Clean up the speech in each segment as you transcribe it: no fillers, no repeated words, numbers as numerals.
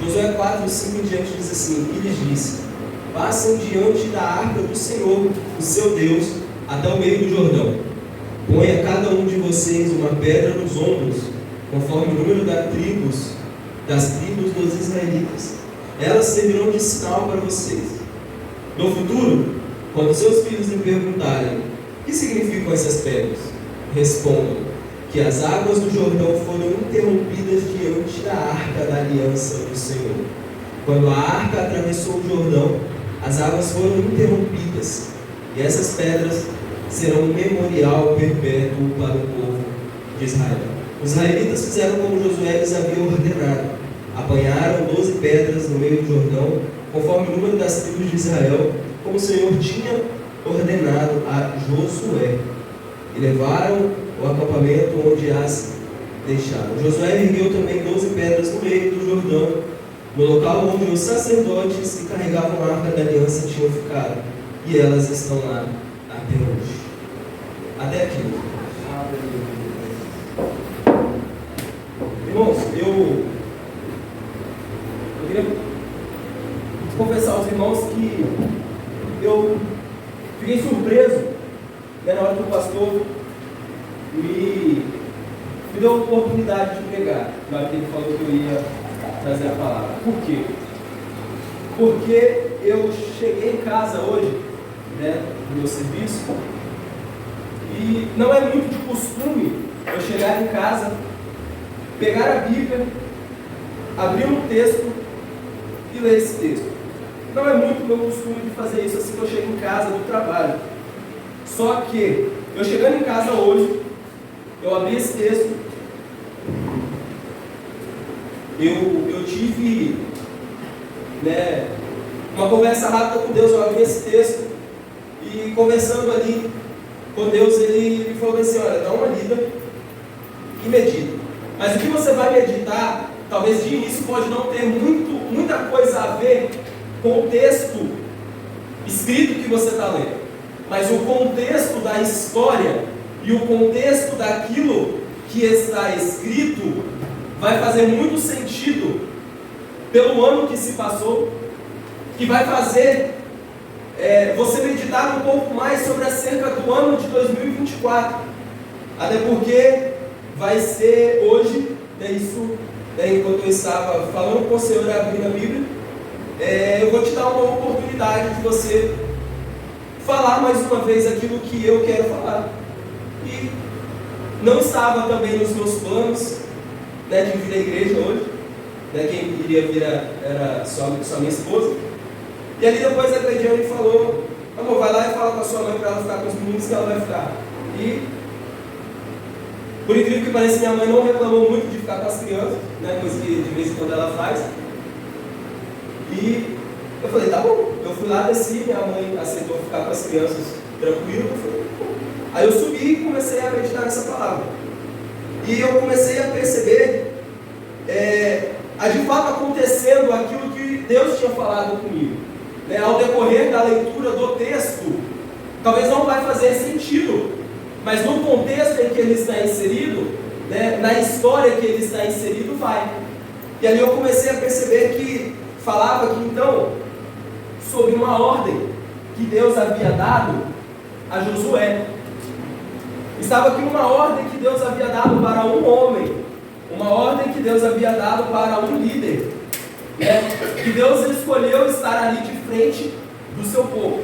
Josué 4, 5 em diante diz assim: e lhes disse: passem diante da arca do Senhor, o seu Deus, até o meio do Jordão. Ponha cada um de vocês uma pedra nos ombros, conforme o número das tribos dos israelitas. Elas servirão de sinal para vocês. No futuro, quando seus filhos lhe perguntarem: o que significam essas pedras? Respondam que as águas do Jordão foram interrompidas diante da arca da aliança do Senhor. Quando a arca atravessou o Jordão, as águas foram interrompidas, e essas pedras serão um memorial perpétuo para o povo de Israel. Os israelitas fizeram como Josué lhes havia ordenado. Apanharam 12 pedras no meio do Jordão, conforme o número das tribos de Israel, como o Senhor tinha ordenado a Josué, e levaram o acampamento onde as deixaram. Josué ergueu também 12 pedras no meio do Jordão, no local onde os sacerdotes que carregavam a arca da aliança tinham ficado, e elas estão lá até hoje. Até aqui. Irmãos, eu queria confessar aos irmãos que eu fiquei surpreso, né, na hora que o pastor me deu a oportunidade de pregar, na hora que ele falou que eu ia trazer a palavra. Por quê? Porque eu cheguei em casa hoje, né, no meu serviço, e não é muito de costume eu chegar em casa, pegar a Bíblia, abrir um texto e ler esse texto. Não é muito meu costume de fazer isso assim que eu chego em casa do trabalho. Só que eu chegando em casa hoje, eu abri esse texto, eu tive, né, uma conversa rápida com Deus. Eu abri esse texto e conversando ali com Deus, ele me falou assim: olha, dá uma lida e medita. Mas o que você vai meditar, talvez de início pode não ter muita coisa a ver com o texto escrito que você está lendo. Mas o contexto da história e o contexto daquilo que está escrito vai fazer muito sentido pelo ano que se passou, que vai fazer você meditar um pouco mais sobre acerca do ano de 2024. Até porque vai ser hoje, isso, enquanto eu estava falando com o Senhor e abrindo a Bíblia, eu vou te dar uma oportunidade de você falar mais uma vez aquilo que eu quero falar. E não estava também nos meus planos, né, de vir à igreja hoje, né, quem iria vir era só minha esposa. E ali depois a Cleidiane falou: amor, vai lá e fala com a sua mãe para ela ficar com os meninos, que ela vai ficar. E por incrível que pareça, minha mãe não reclamou muito de ficar com as crianças, né, coisa que de vez em quando ela faz. E eu falei: tá bom. Eu fui lá, desci, minha mãe aceitou ficar com as crianças tranquilo. Aí eu subi e comecei a meditar nessa palavra. E eu comecei a perceber de fato acontecendo aquilo que Deus tinha falado comigo. Né? Ao decorrer da leitura do texto, talvez não vai fazer sentido, mas no contexto em que ele está inserido, né, na história que ele está inserido, vai. E ali eu comecei a perceber que falava aqui então sobre uma ordem que Deus havia dado a Josué. Estava aqui uma ordem que Deus havia dado para um homem, uma ordem que Deus havia dado para um líder, né? Que Deus escolheu estar ali de frente do seu povo.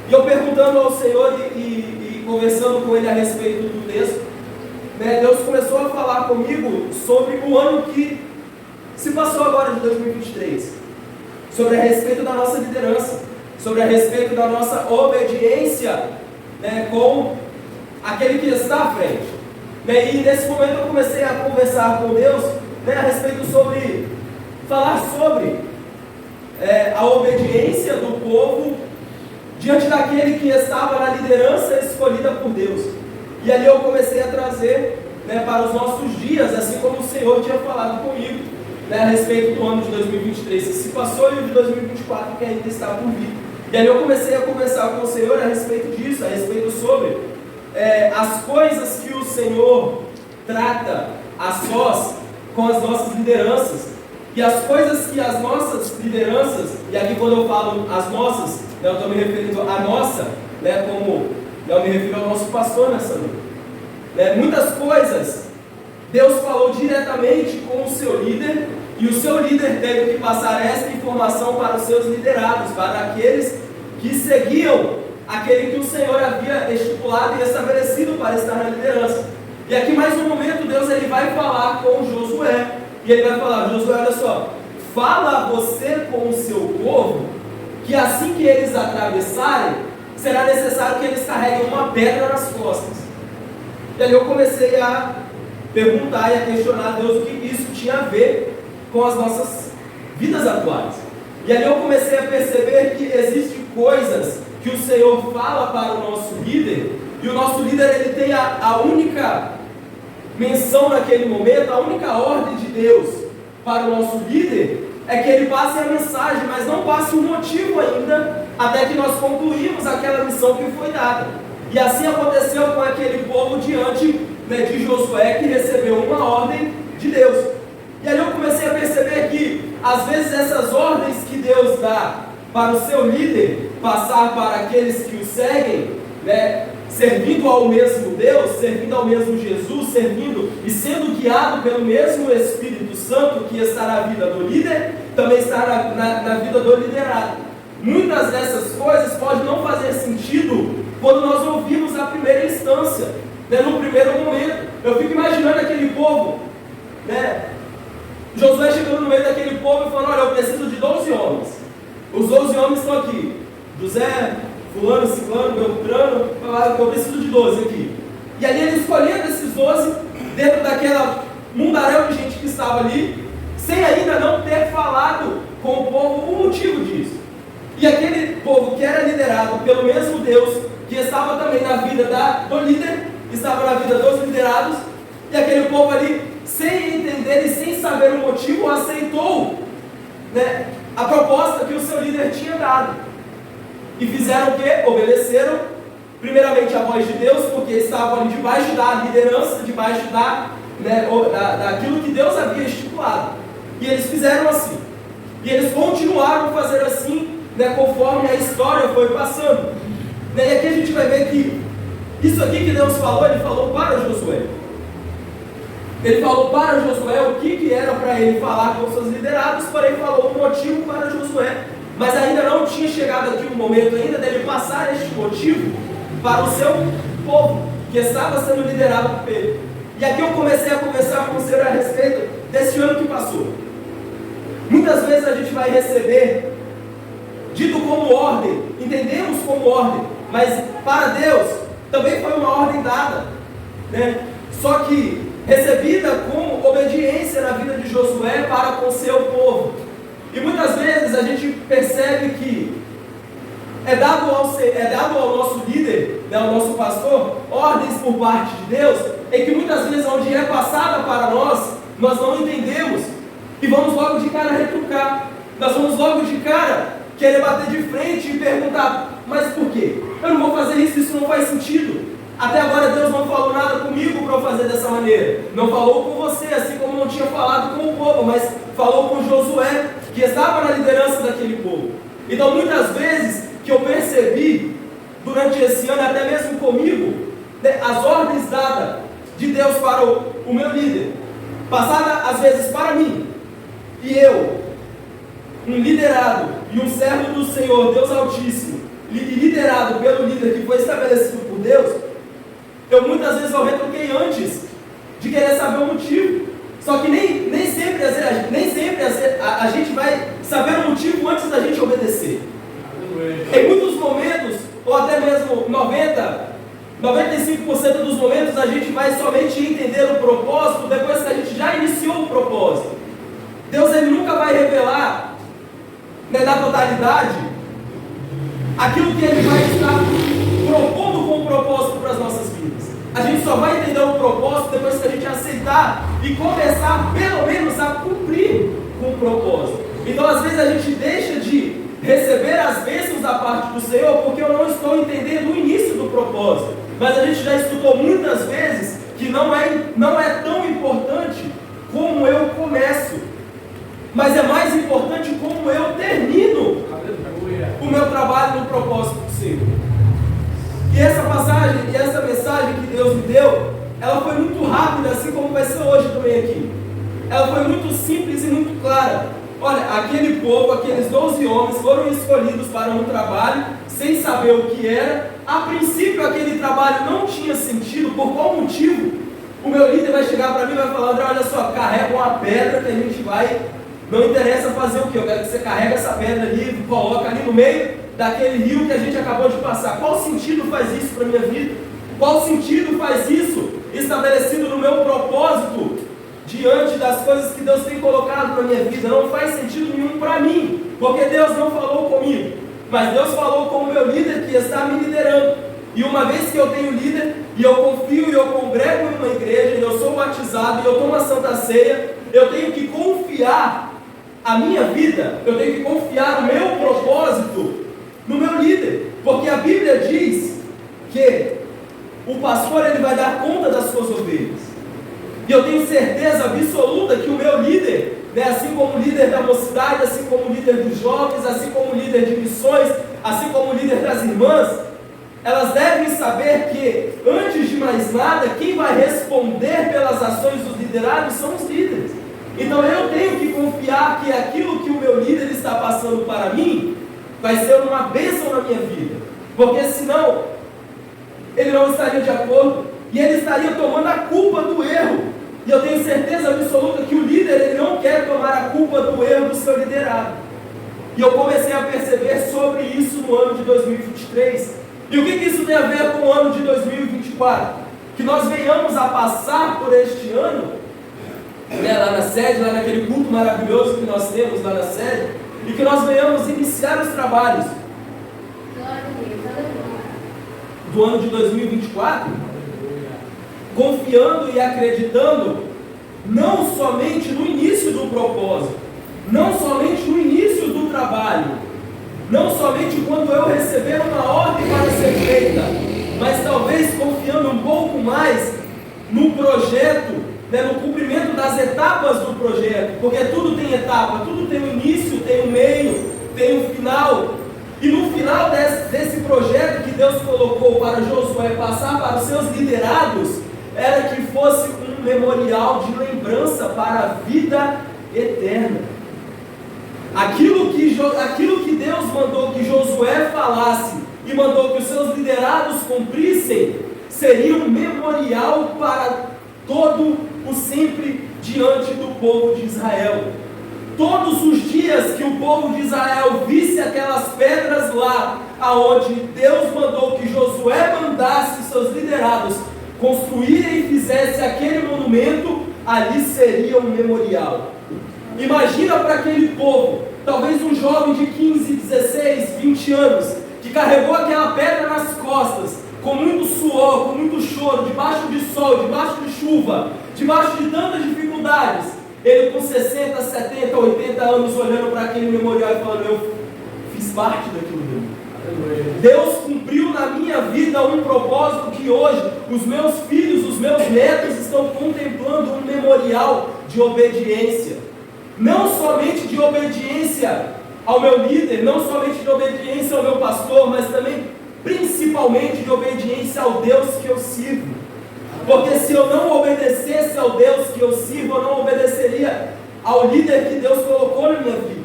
E eu perguntando ao Senhor e conversando com Ele a respeito do texto, né, Deus começou a falar comigo sobre o ano que se passou agora de 2023, sobre a respeito da nossa liderança, sobre a respeito da nossa obediência, né, com aquele que está à frente. Né, e nesse momento eu comecei a conversar com Deus, né, a respeito sobre, falar sobre a obediência do povo diante daquele que estava na liderança escolhida por Deus. E ali eu comecei a trazer, né, para os nossos dias, assim como o Senhor tinha falado comigo, né, a respeito do ano de 2023 que se passou e o de 2024 que ainda está por vir. E ali eu comecei a conversar com o Senhor a respeito disso, a respeito sobre as coisas que o Senhor trata a sós com as nossas lideranças. E as coisas que as nossas lideranças, e aqui quando eu falo as nossas, eu estou me referindo à nossa, como eu me refiro ao nosso pastor nessa noite. Muitas coisas Deus falou diretamente com o seu líder, e o seu líder teve que passar essa informação para os seus liderados, para aqueles que seguiam aquele que o Senhor havia estipulado e estabelecido para estar na liderança. E aqui mais um momento Deus ele vai falar com Josué, e ele vai falar: Josué, olha só, fala você com o seu povo, que assim que eles atravessarem, será necessário que eles carreguem uma pedra nas costas. E aí eu comecei a perguntar e a questionar a Deus o que isso tinha a ver com as nossas vidas atuais. E ali eu comecei a perceber que existem coisas que o Senhor fala para o nosso líder, e o nosso líder ele tem a única menção naquele momento, a única ordem de Deus para o nosso líder é que ele passe a mensagem, mas não passe o motivo ainda, até que nós concluímos aquela missão que foi dada. E assim aconteceu com aquele povo diante de Josué, que recebeu uma ordem de Deus. E aí eu comecei a perceber que às vezes essas ordens que Deus dá para o seu líder passar para aqueles que o seguem, servindo ao mesmo Deus, servindo ao mesmo Jesus, servindo e sendo guiado pelo mesmo Espírito Santo que está na vida do líder, também está na vida do liderado. Muitas dessas coisas podem não fazer sentido quando nós ouvimos a primeira instância, no primeiro momento. Eu fico imaginando aquele povo, Josué chegando no meio daquele povo e falando: olha, eu preciso de 12 homens. Os 12 homens estão aqui. José, fulano, ciclano, beltrano, eu preciso de 12 aqui. E ali ele escolhendo esses 12 dentro daquela mundaréu de gente que estava ali, sem ainda não ter falado com o povo o motivo disso. E aquele povo que era liderado pelo mesmo Deus, que estava também na vida do líder, estava na vida dos liderados, e aquele povo ali, sem entender e sem saber o motivo, aceitou a proposta que o seu líder tinha dado. E fizeram o quê? Obedeceram, primeiramente, a voz de Deus, porque estavam ali debaixo da liderança, debaixo daquilo que Deus havia estipulado. E eles fizeram assim. E eles continuaram a fazer assim, conforme a história foi passando. E aqui a gente vai ver que isso aqui que Deus falou, Ele falou para Josué. Ele falou para Josué o que era para ele falar com os seus liderados, porém falou o motivo para Josué. Mas ainda não tinha chegado aqui o momento ainda dele passar este motivo para o seu povo, que estava sendo liderado por ele. E aqui eu comecei a conversar com o Senhor a respeito desse ano que passou. Muitas vezes a gente vai receber, dito como ordem, entendemos como ordem, mas para Deus também foi uma ordem dada, só que recebida como obediência na vida de Josué para com seu povo. E muitas vezes a gente percebe que é dado ao nosso líder, ao nosso pastor, ordens por parte de Deus, em que muitas vezes onde é passada para nós não entendemos, e vamos logo de cara retrucar, nós vamos logo de cara querer bater de frente e perguntar: mas por quê? Eu não vou fazer isso não faz sentido. Até agora Deus não falou nada comigo para eu fazer dessa maneira. Não falou com você, assim como não tinha falado com o povo, mas falou com Josué, que estava na liderança daquele povo. Então muitas vezes que eu percebi, durante esse ano, até mesmo comigo, as ordens dadas de Deus para o meu líder, passada às vezes para mim, e eu, um liderado e um servo do Senhor, Deus Altíssimo, e liderado pelo líder que foi estabelecido por Deus, eu muitas vezes eu retruquei antes de querer saber o motivo. Só que nem sempre a gente vai saber o motivo antes da gente obedecer. Em muitos momentos, ou até mesmo 95% dos momentos, a gente vai somente entender o propósito depois que a gente já iniciou o propósito. Deus ele nunca vai revelar na totalidade aquilo que Ele vai estar propondo com o propósito para as nossas vidas. A gente só vai entender o propósito depois que a gente aceitar e começar pelo menos a cumprir com o propósito. Então às vezes a gente deixa de receber as bênçãos da parte do Senhor porque eu não estou entendendo o início do propósito. Mas a gente já escutou muitas vezes que não é tão importante como eu começo. mas é mais importante como eu termino o meu trabalho no propósito do Senhor. E essa passagem, e essa mensagem que Deus me deu, ela foi muito rápida, assim como vai ser hoje também aqui. Ela foi muito simples e muito clara. Olha, aquele povo, aqueles 12 homens foram escolhidos para um trabalho sem saber o que era. A princípio aquele trabalho não tinha sentido. Por qual motivo? O meu líder vai chegar para mim e vai falar: André, olha só, carrega uma pedra que a gente vai, não interessa fazer o que, eu quero que você carregue essa pedra ali e coloca ali no meio daquele rio que a gente acabou de passar. Qual sentido faz isso para a minha vida? Qual sentido faz isso estabelecido no meu propósito diante das coisas que Deus tem colocado na minha vida? Não faz sentido nenhum para mim, porque Deus não falou comigo, mas Deus falou com o meu líder que está me liderando. E uma vez que eu tenho líder, e eu confio e eu congrego em uma igreja, e eu sou batizado, e eu tomo a Santa Ceia, eu tenho que confiar a minha vida, eu tenho que confiar o meu propósito no meu líder, porque a Bíblia diz que o pastor ele vai dar conta das suas ovelhas. E eu tenho certeza absoluta que o meu líder, né, assim como o líder da mocidade, assim como o líder dos jovens, assim como o líder de missões, assim como o líder das irmãs, elas devem saber que, antes de mais nada, quem vai responder pelas ações dos liderados são os líderes. Então eu tenho que confiar que aquilo que o meu líder está passando para mim vai ser uma bênção na minha vida, porque senão ele não estaria de acordo e ele estaria tomando a culpa do erro. E eu tenho certeza absoluta que o líder ele não quer tomar a culpa do erro do seu liderado. E eu comecei a perceber sobre isso no ano de 2023. E o que isso tem a ver com o ano de 2024? Que nós venhamos a passar por este ano, né, lá na sede, lá naquele culto maravilhoso que nós temos lá na sede, e que nós venhamos iniciar os trabalhos do ano de 2024, confiando e acreditando não somente no início do propósito, não somente no início do trabalho, não somente quando eu receber uma ordem para ser feita, mas talvez confiando um pouco mais no projeto, né, no cumprimento das etapas do projeto, porque tudo tem etapa, tudo tem um início, tem um meio, tem um final. E no final desse projeto que Deus colocou para Josué passar para os seus liderados, era que fosse um memorial de lembrança para a vida eterna. Aquilo que Deus mandou que Josué falasse e mandou que os seus liderados cumprissem, seria um memorial para todo o sempre diante do povo de Israel. Todos os dias que o povo de Israel visse aquelas pedras lá, aonde Deus mandou que Josué mandasse seus liderados construírem e fizesse aquele monumento, ali seria um memorial. Imagina para aquele povo, talvez um jovem de 15, 16, 20 anos, que carregou aquela pedra nas costas, com muito suor, com muito choro, debaixo de sol, debaixo de chuva, debaixo de tantas dificuldades, ele com 60, 70, 80 anos olhando para aquele memorial e falando: eu fiz parte daquilo dele. Deus cumpriu na minha vida um propósito que hoje os meus filhos, os meus netos estão contemplando um memorial de obediência. Não somente de obediência ao meu líder, não somente de obediência ao meu pastor, mas também, principalmente, de obediência ao Deus que eu sirvo. Porque se eu não obedecesse ao Deus que eu sirvo, eu não obedeceria ao líder que Deus colocou na minha vida.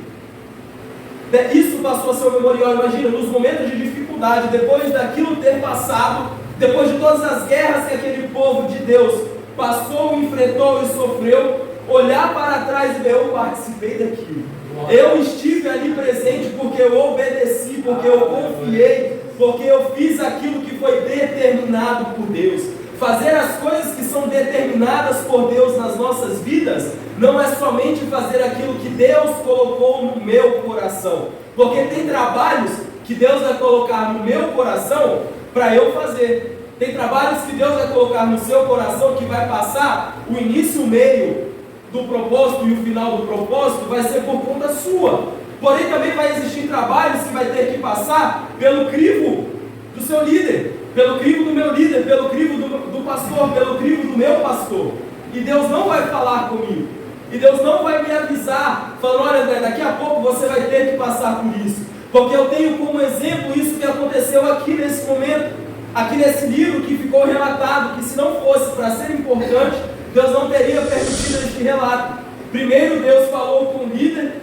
Isso passou a ser um memorial. Imagina, nos momentos de dificuldade, depois daquilo ter passado, depois de todas as guerras que aquele povo de Deus passou, enfrentou e sofreu, olhar para trás e ver: eu participei daquilo, eu estive ali presente porque eu obedeci, porque eu confiei, porque eu fiz aquilo que foi determinado por Deus. Fazer as coisas que são determinadas por Deus nas nossas vidas não é somente fazer aquilo que Deus colocou no meu coração, porque tem trabalhos que Deus vai colocar no meu coração para eu fazer, tem trabalhos que Deus vai colocar no seu coração que vai passar o início, o meio do propósito e o final do propósito vai ser por conta sua. Porém também vai existir trabalhos que vai ter que passar pelo crivo do seu líder, pelo crivo do meu líder, pelo crivo do pastor, pelo crivo do meu pastor. E Deus não vai falar comigo, e Deus não vai me avisar falando: olha, André, daqui a pouco você vai ter que passar por isso, porque eu tenho como exemplo isso que aconteceu aqui nesse momento, aqui nesse livro que ficou relatado, que se não fosse para ser importante, Deus não teria permitido este relato. Primeiro Deus falou com o líder,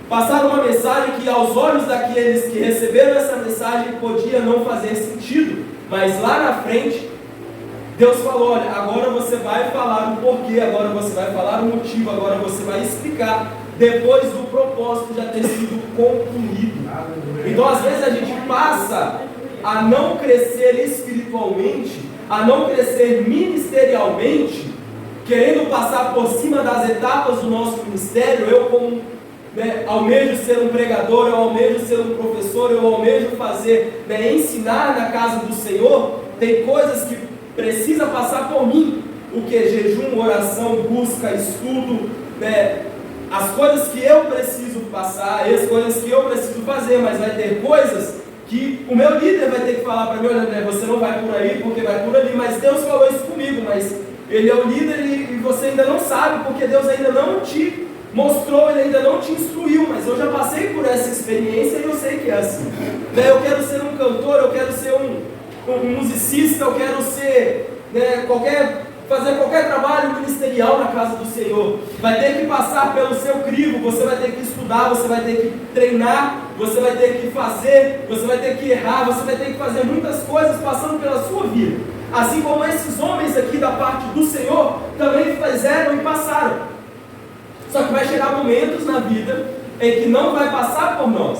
passaram uma mensagem que aos olhos daqueles que receberam essa mensagem podia não fazer sentido, mas lá na frente Deus falou: olha, agora você vai falar o porquê, agora você vai falar o motivo, agora você vai explicar, depois do propósito já ter sido concluído. Então às vezes a gente passa a não crescer espiritualmente, a não crescer ministerialmente, querendo passar por cima das etapas do nosso ministério. Eu como almejo ser um pregador, eu almejo ser um professor, eu almejo fazer, ensinar na casa do Senhor. Tem coisas que precisa passar por mim, o que? Jejum, oração, busca, estudo, as coisas que eu preciso passar, as coisas que eu preciso fazer, mas vai ter coisas que o meu líder vai ter que falar para mim: olha, André, você não vai por aí porque vai por ali. Mas Deus falou isso comigo, mas Ele é o líder e você ainda não sabe, porque Deus ainda não te mostrou, Ele ainda não te instruiu, mas eu já passei por essa experiência e eu sei que é assim. Eu quero ser um cantor, eu quero ser um musicista, eu quero ser, fazer qualquer trabalho ministerial na casa do Senhor. Vai ter que passar pelo seu crivo, você vai ter que estudar, você vai ter que treinar, você vai ter que fazer, você vai ter que errar, você vai ter que fazer muitas coisas passando pela sua vida. Assim como esses homens aqui da parte do Senhor também fizeram e passaram. Só que vai chegar momentos na vida em que não vai passar por nós.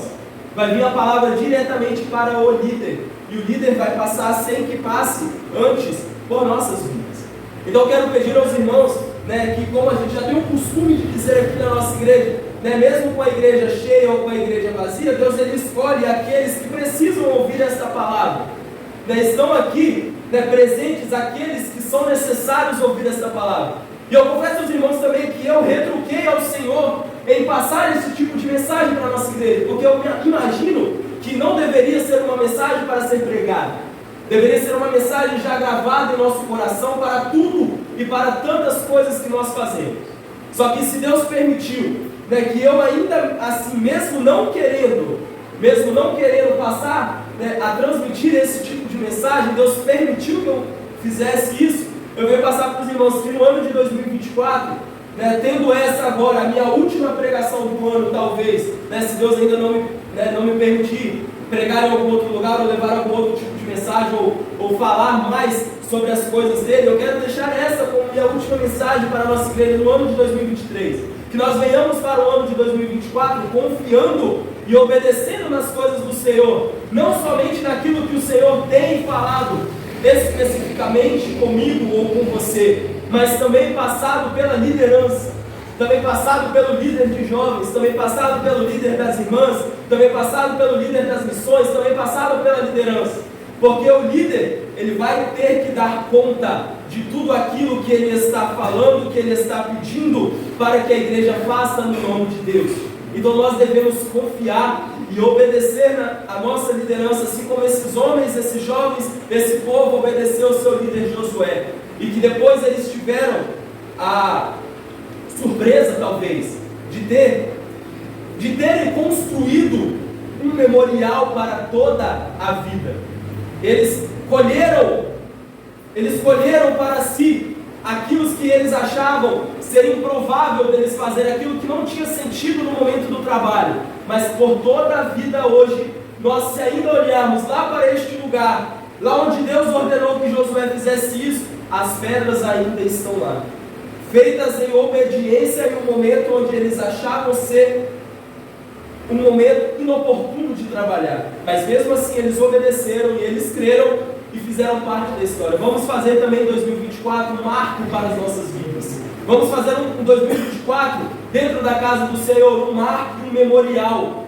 Vai vir a palavra diretamente para o líder. E o líder vai passar sem que passe antes por nossas vidas. Então eu quero pedir aos irmãos, que como a gente já tem o costume de dizer aqui na nossa igreja, mesmo com a igreja cheia ou com a igreja vazia, Deus ele escolhe aqueles que precisam ouvir esta palavra. Estão aqui presentes aqueles que são necessários ouvir esta palavra. E eu confesso aos irmãos também que eu retruquei ao Senhor em passar esse tipo de mensagem para a nossa igreja, porque eu imagino que não deveria ser uma mensagem para ser pregada, deveria ser uma mensagem já gravada em nosso coração para tudo e para tantas coisas que nós fazemos. Só que se Deus permitiu, que eu ainda assim, mesmo não querendo passar, a transmitir esse tipo de mensagem, Deus permitiu que eu fizesse isso. Eu venho passar para os irmãos que no ano de 2024, tendo essa agora, a minha última pregação do ano talvez, se Deus ainda não me permitir pregar em algum outro lugar, ou levar algum outro tipo de mensagem, ou falar mais sobre as coisas dele, eu quero deixar essa como minha última mensagem para a nossa igreja no ano de 2023. Que nós venhamos para o ano de 2024 confiando e obedecendo nas coisas do Senhor, não somente naquilo que o Senhor tem falado especificamente comigo ou com você, mas também passado pela liderança, também passado pelo líder de jovens, também passado pelo líder das irmãs, também passado pelo líder das missões, também passado pela liderança, porque o líder, ele vai ter que dar conta de tudo aquilo que ele está falando, que ele está pedindo para que a igreja faça no nome de Deus. Então nós devemos confiar e obedecer a nossa liderança, assim como esses homens, esses jovens, esse povo obedeceu ao seu líder Josué, e que depois eles tiveram a surpresa talvez de terem construído um memorial para toda a vida. Eles escolheram para si aquilo que eles achavam ser improvável deles fazer, aquilo que não tinha sentido no momento do trabalho, mas por toda a vida hoje, nós se ainda olharmos lá para este lugar, lá onde Deus ordenou que Josué fizesse isso, as pedras ainda estão lá, feitas em obediência em um momento onde eles achavam ser um momento inoportuno de trabalhar, mas mesmo assim eles obedeceram e eles creram e fizeram parte da história. Vamos fazer também em 2024 um marco para as nossas vidas. Vamos fazer um 2024 dentro da casa do Senhor, um marco, um memorial.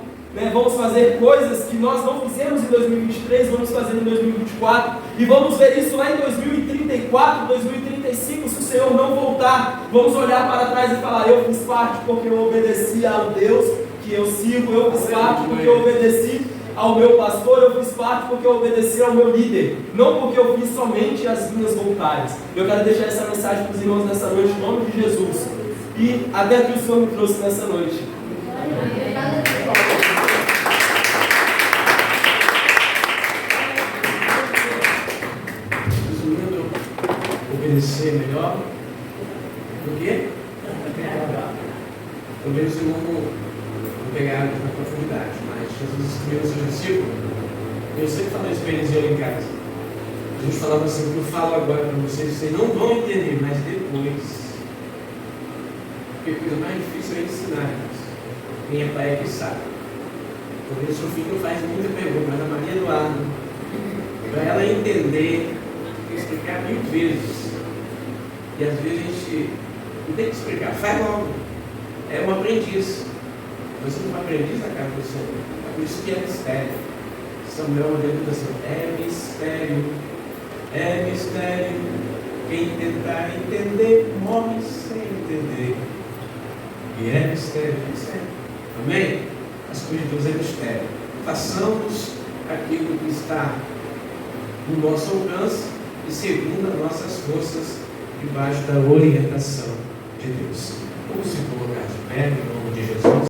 Vamos fazer coisas que nós não fizemos em 2023, vamos fazer em 2024, e vamos ver isso lá em 2034, 2035, se o Senhor não voltar. Vamos olhar para trás e falar: eu fiz parte porque eu obedeci ao Deus que eu sigo, eu fiz parte porque eu obedeci ao meu pastor, eu fiz parte porque eu obedeci ao meu líder, não porque eu fiz somente as minhas vontades. Eu quero deixar essa mensagem para os irmãos nessa noite, em nome de Jesus. E até que o Senhor me trouxe nessa noite. Resumindo, obedecer melhor do que obedecer não pegar na profundidade, mas Jesus escreveu no seu discípulo. Eu sempre falo isso para eles em casa. Jesus falava assim: o que eu falo agora para vocês não vão entender, mas depois. Porque a coisa mais difícil é ensinar. Quem é pai é que sabe. Por isso o filho faz muita pergunta, mas a Maria Eduardo, para ela entender, tem que explicar 1000 vezes. E às vezes a gente não tem que explicar, faz logo. É um aprendiz. Você não é um aprendiz na casa do Senhor. É por isso que é mistério. Samuel olhando assim: é mistério, é mistério. Quem tentar entender, morre sem entender. E é mistério, é mistério. Amém? As coisas de Deus é mistério. Façamos aquilo que está no nosso alcance e segundo as nossas forças, debaixo da orientação de Deus. Vamos se colocar de pé, em nome de Jesus.